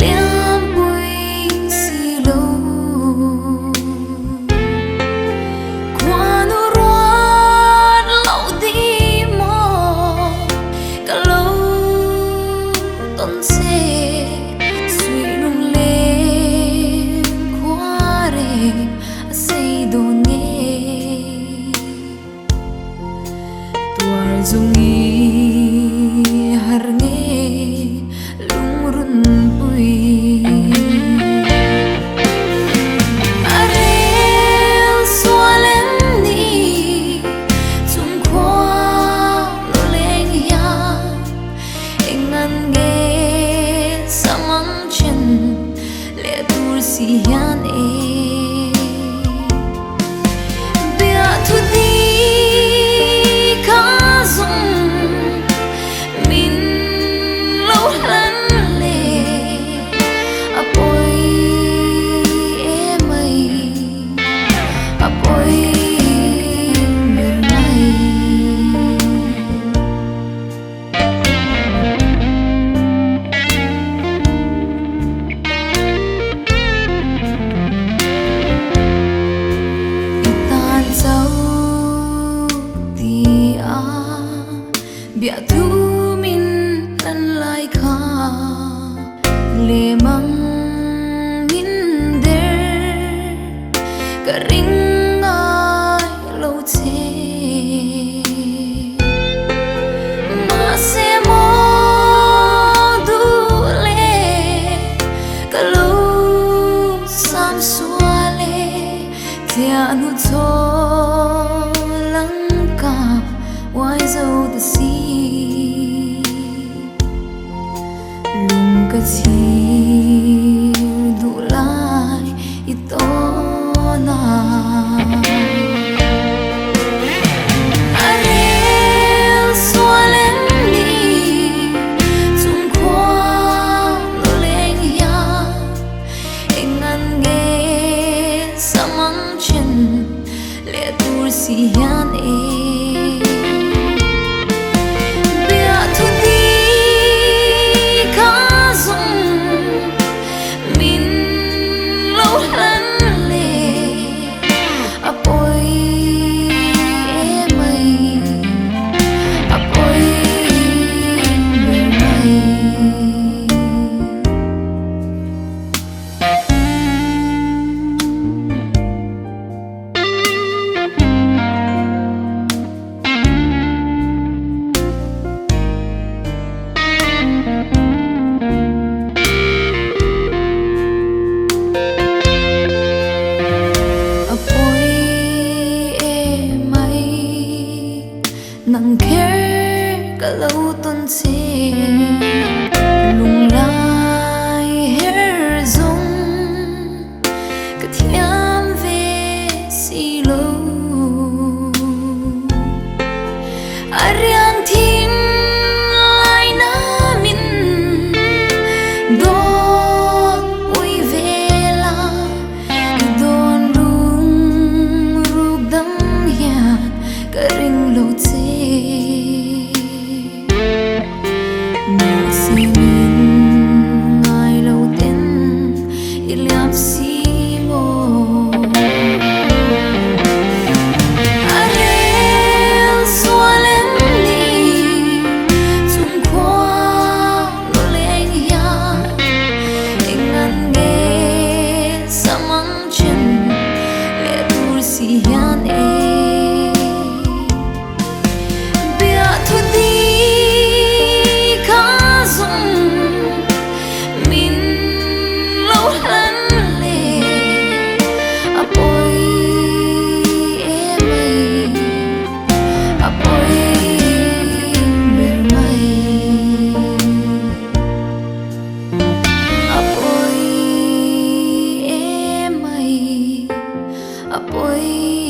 liam bui si lo qua nu ruan lâu đi mò cả lâu ton se suy lung lên qua re say đồ nghe tuar dung har nghe lung run bui arel sualem ni chung khoa lo leng ya engan ge samang chen le tur si hian bia thu di ka zum min lo lan le apoi mai apoi mer mai itan zau ti a bia thu min tan lai kha le mang min der ka ring ai lo che ma se mo du le ka lo sam suale tia nu cho lang ka why so the sea lung ka chi du lai ito na arel sualem ni chung khoa lo leng ya engan ge samang chen le tur si hian bia thu di ka zum min lo lan le apoi mai apoi mer mai nang care ka lo ton se lung lai her zong ka thiam ve si lo ariang thin lai na min don ui vela don lung ruk dam hian ka ring lo che bia thu di ka zum min lo lan le apoi mai apoi mer mai apoi mai apoi